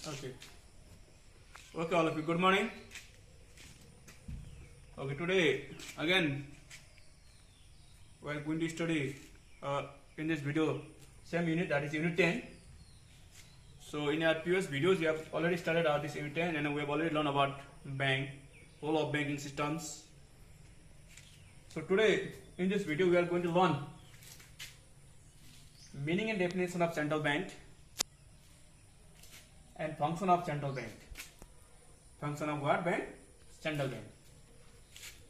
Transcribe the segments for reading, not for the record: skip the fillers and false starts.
Okay. Okay, all of you. Good morning. Okay, today again we are going to study in this video same unit, that is unit 10. So in our previous videos we have already started this unit 10 and we have already learned about bank, whole of banking systems. So today in this video we are going to learn meaning and definition of central bank and function of central bank. Function of what? Bank? Central bank.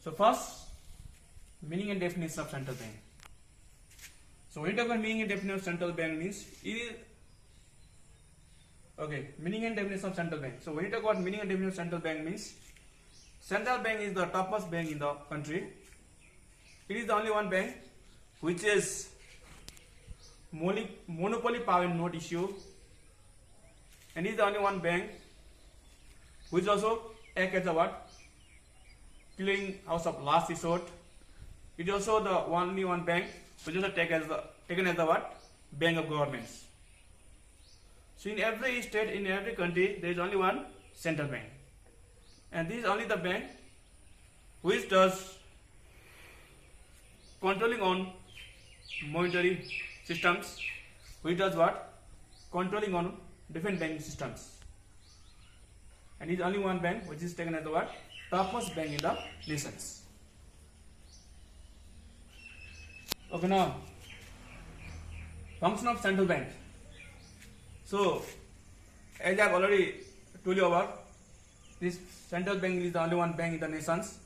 So first, meaning and definition of central bank. So when you talk about meaning and definition of central bank means meaning and definition of central bank. So when you talk about meaning and definition of central bank means central bank is the topmost bank in the country. It is the only one bank which is monopoly power in note issue, and it is the only one bank which also acts as a what? Clearing house of last resort. It is also the only one bank which is also taken as the what? Bank of governments. So in every state, in every country, there is only one central bank, and this is only the bank which does controlling on monetary systems, which does what? Controlling on different banking systems, and it is only one bank which is taken as the what? Topmost bank in the nations. Okay, now function of central bank. So as I have already told you about, this central bank is the only one bank in the nations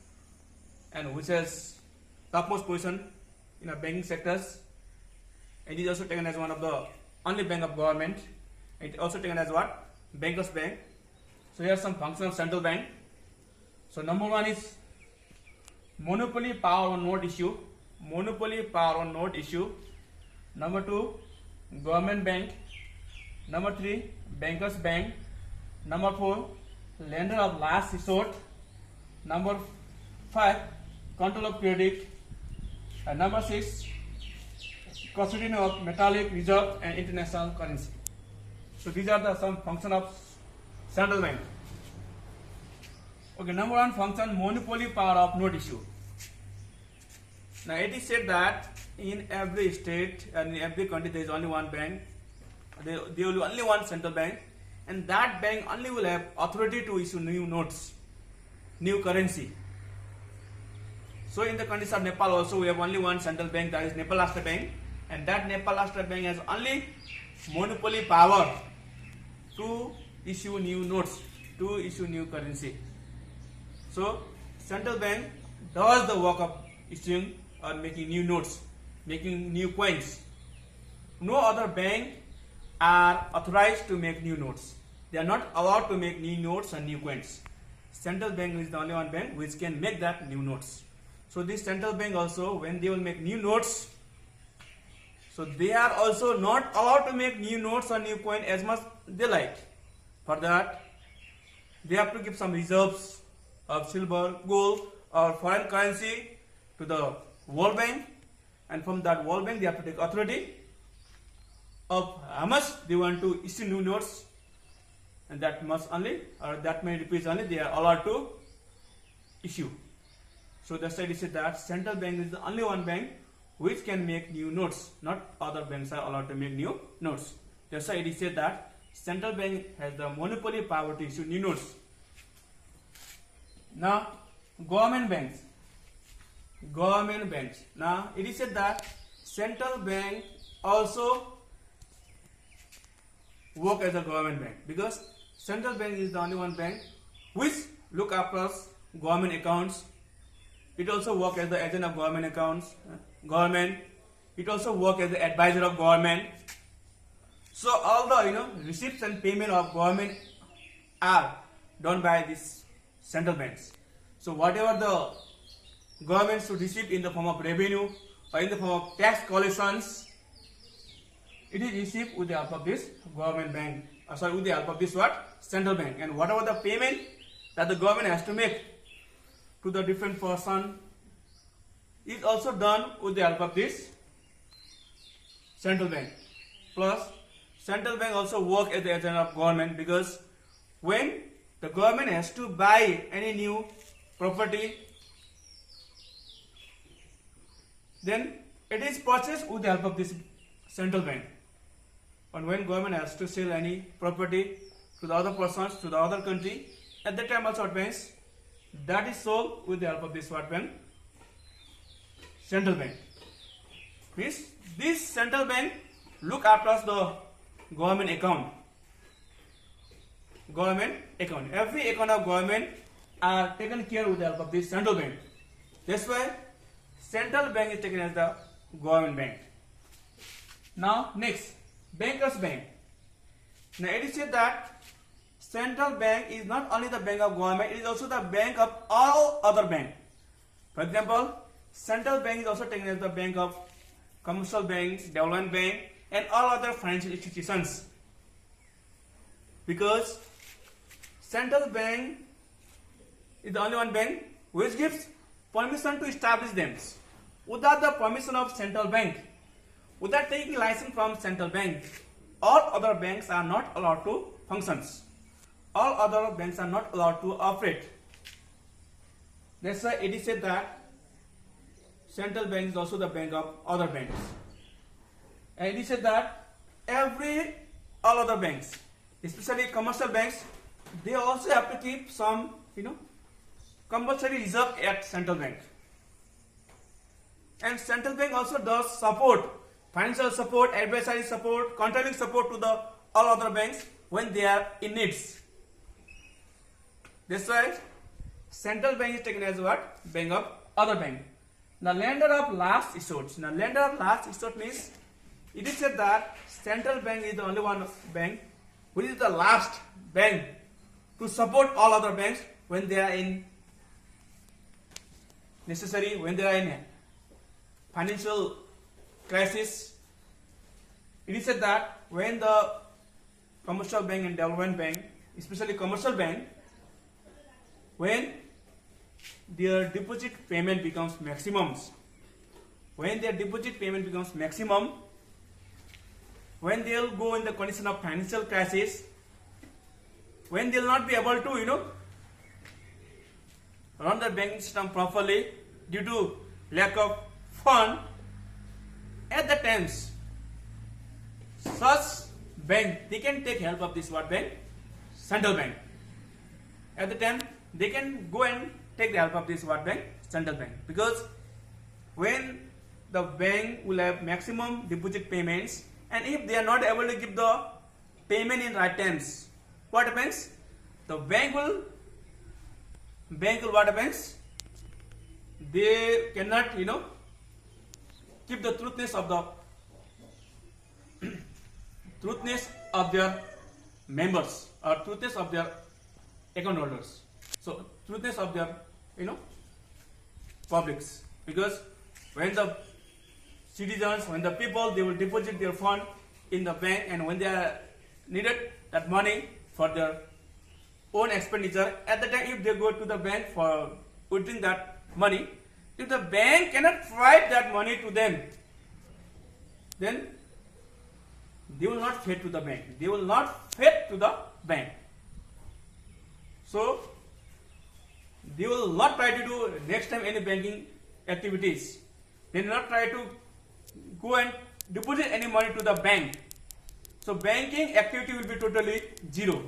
and which has topmost position in the banking sectors. It is also taken as one of the only bank of government. It is also taken as what? Bankers bank. So here are some functions of central bank. So number one is monopoly power on note issue. Monopoly power on note issue. Number two, government bank. Number three, bankers bank. Number four, lender of last resort. Number five, control of credit. And number six, custodian of metallic reserve and international currency. So these are the some function of central bank. Okay, number one function, monopoly power of note issue. Now it is said that in every state and in every country there is only one bank. There will be only one central bank, and that bank only will have authority to issue new notes, new currency. So in the countries of Nepal also we have only one central bank, that is Nepal Rashtra Bank, and that Nepal Rashtra Bank has only monopoly power to issue new notes, to issue new currency. So central bank does the work of issuing or making new notes, making new coins. No other bank are authorized to make new notes. They are not allowed to make new notes and new coins. Central bank is the only one bank which can make that new notes. So this central bank also, when they will make new notes, so they are also not allowed to make new notes or new coin as much they like. For that, they have to give some reserves of silver, gold or foreign currency to the World Bank, and from that World Bank they have to take authority of how much they want to issue new notes, and that much only, or that many rupees only they are allowed to issue. So that's why it is that central bank is the only one bank which can make new notes. Not other banks are allowed to make new notes. That's why it is said that central bank has the monopoly power to issue new notes. Now government banks. Government banks. Now it is said that central bank also work as a government bank, because central bank is the only one bank which look after government accounts. It also work as the agent of government accounts, government. It also work as the advisor of government. So all the receipts and payment of government are done by these central banks. So whatever the government should receive in the form of revenue or in the form of tax collections, it is received with the help of this government bank. With the help of this what? Central bank. And whatever the payment that the government has to make to the different person is also done with the help of this central bank. Plus central bank also work as the agent of government, because when the government has to buy any new property, then it is purchased with the help of this central bank. And when government has to sell any property to the other persons, to the other country, at that time also what banks, that is sold with the help of this what bank? Central bank. Means this central bank look after the government account. Government account. Every account of government are taken care with the help of this central bank. That's why central bank is taken as the government bank. Now next, bankers bank. Now it is said that central bank is not only the bank of government, it is also the bank of all other banks. For example, central bank is also taken as the bank of commercial banks, development bank, and all other financial institutions. Because central bank is the only one bank which gives permission to establish them. Without the permission of central bank, without taking license from central bank, all other banks are not allowed to function. All other banks are not allowed to operate. That's why it is said that central bank is also the bank of other banks. And it is said that all other banks, especially commercial banks, they also have to keep some, compulsory reserve at central bank. And central bank also does support, financial support, advisory support, controlling support to the all other banks when they are in needs. That's why central bank is taken as what? Bank of other bank. Now lender of last resort. Now lender of last resort means it is said that central bank is the only one bank which is the last bank to support all other banks when they are in necessary, when they are in financial crisis. It is said that when the commercial bank and development bank, especially commercial bank, when their deposit payment becomes maximum, when they will go in the condition of financial crisis, when they will not be able to run the banking system properly due to lack of fund, at the times such bank, they can take help of this what bank? Central bank. At the time they can go and take the help of this what bank? Central bank. Because when the bank will have maximum deposit payments, and if they are not able to give the payment in right times, what happens? The bank will what happens? They cannot keep the truthness of their members or truthness of their account holders. So truthness of their publics, because when the citizens, when the people, they will deposit their fund in the bank, and when they are needed that money for their own expenditure, at the time if they go to the bank for withdrawing that money, if the bank cannot provide that money to them, then they will not pay to the bank. So they will not try to do next time any banking activities. They will not try to go and deposit any money to the bank. So banking activity will be totally zero.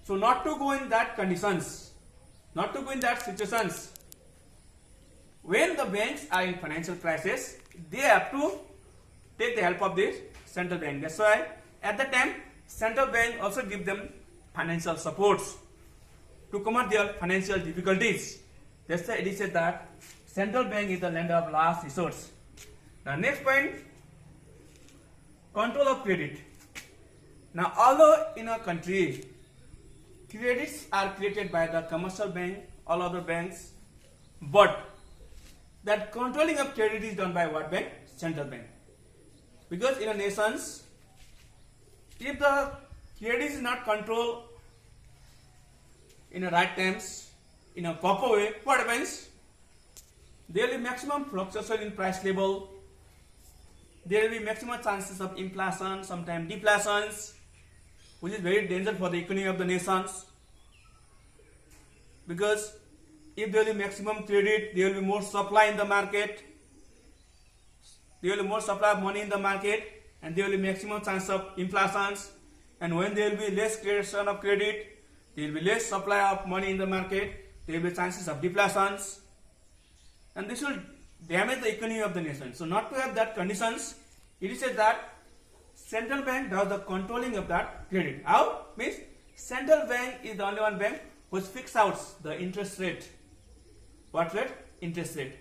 So not to go in that conditions, not to go in that situations, when the banks are in financial crisis, they have to take the help of this central bank. That's why at the time central bank also give them financial supports to combat their financial difficulties. That's why it is said that central bank is the lender of last resort. The next point, control of credit. Now although in a country credits are created by the commercial bank, all other banks, but that controlling of credit is done by what bank? Central bank. Because in a nations, if the credit is not controlled in a right times, in a proper way, what happens? There will be maximum fluctuation in price level. There will be maximum chances of inflation, sometimes deflations, which is very dangerous for the economy of the nations. because if there will be maximum credit, there will be more supply in the market. There will be more supply of money in the market, and there will be maximum chance of inflations. And when there will be less creation of credit, there will be less supply of money in the market. There will be chances of deflations, and this will damage the economy of the nation. So, not to have that conditions, it is said that central bank does the controlling of that credit. How? Means central bank is the only one bank which fixes out the interest rate. What rate? Interest rate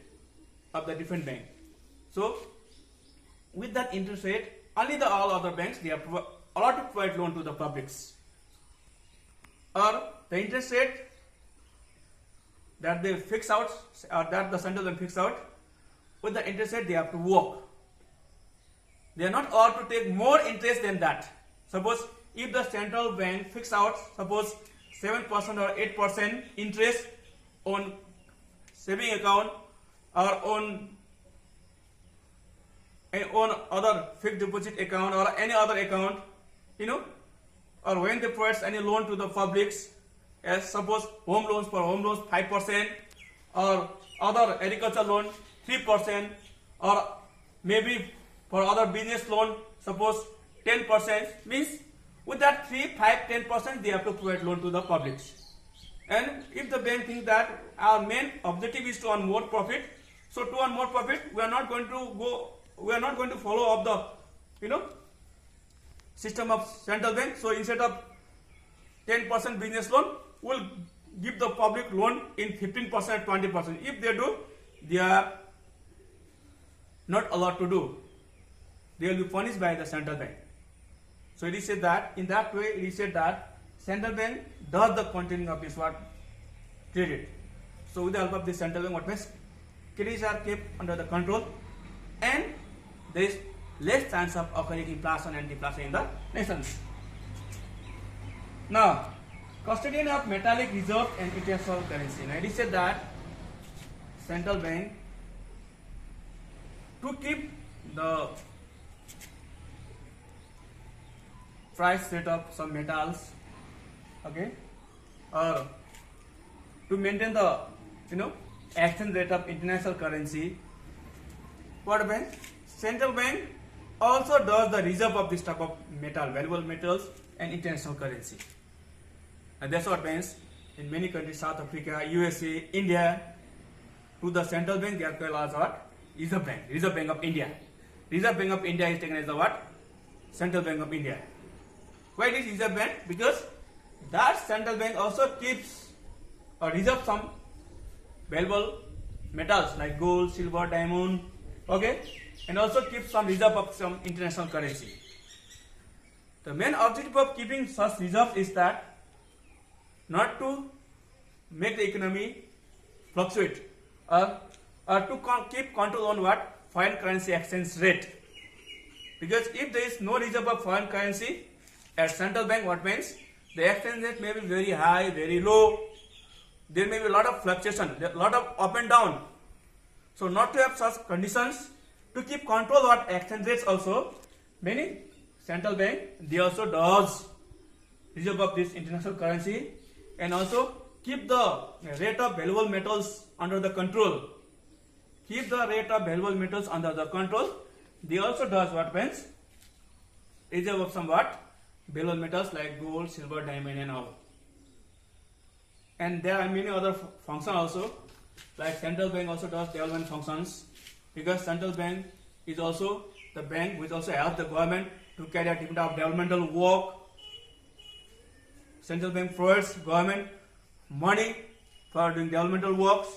of the different bank. So, with that interest rate, only the all other banks they are allowed to provide loan to the publics. Or the interest rate that they fix out, or that the central bank fix out, with the interest rate they have to work. They are not allowed to take more interest than that. Suppose if the central bank fix out, suppose 7% or 8% interest on saving account or on other fixed deposit account or any other account, or when they provide any loan to the publics, as suppose home loans 5%, or other agriculture loan 3%, or maybe for other business loan suppose 10%, means with that 3, 5, 10% they have to provide loan to the publics. And if the bank thinks that our main objective is to earn more profit, so to earn more profit we are not going to follow up the system of central bank. So instead of 10% business loan, we'll give the public loan in 15%, 20%. If they do, they are not allowed to do. They will be punished by the central bank. So it is said that in that way it is said that central bank does the controlling of this credit. So with the help of the central bank, what means credits are kept under the control, and there is less chance of occurring inflation and deflation in the nations. Now, custodian of metallic reserve and international currency. Now it is said that central bank to keep the price rate of some metals, okay, or to maintain the exchange rate of international currency, what bank? Central bank also does the reserve of this type of metal, valuable metals and international currency. And that's what means in many countries, South Africa, USA, India, to the central bank they are called as what? Reserve Bank. Reserve Bank of India. Reserve Bank of India is taken as the what? Central Bank of India. Why it is Reserve Bank? Because that central bank also keeps or reserves some valuable metals like gold, silver, diamond, okay, and also keeps some reserve of some international currency. The main objective of keeping such reserves is that not to make the economy fluctuate, or to keep control on what? Foreign currency exchange rate. Because if there is no reserve of foreign currency at central bank, what means the exchange rate may be very high, very low. There may be a lot of fluctuation, a lot of up and down. So not to have such conditions, to keep control what exchange rates also, many central bank they also does reserve of this international currency, and also keep the rate of valuable metals under the control. Keep the rate of valuable metals under the control. They also does what means reserve of some what? Valuable metals like gold, silver, diamond and all. And there are many other functions also, like central bank also does development functions, because central bank is also the bank which also helps the government to carry out different of developmental work. Central bank provides government money for doing developmental works,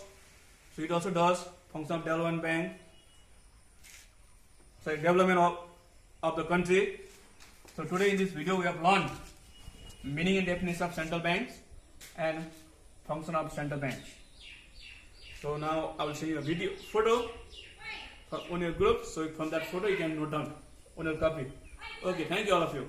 so it also does function of development bank, so development of the country. So today in this video we have learned meaning and definition of central banks and function of central bank. So now I will show you a video photo on your group, so from that photo you can note down on your copy. Okay, thank you all of you.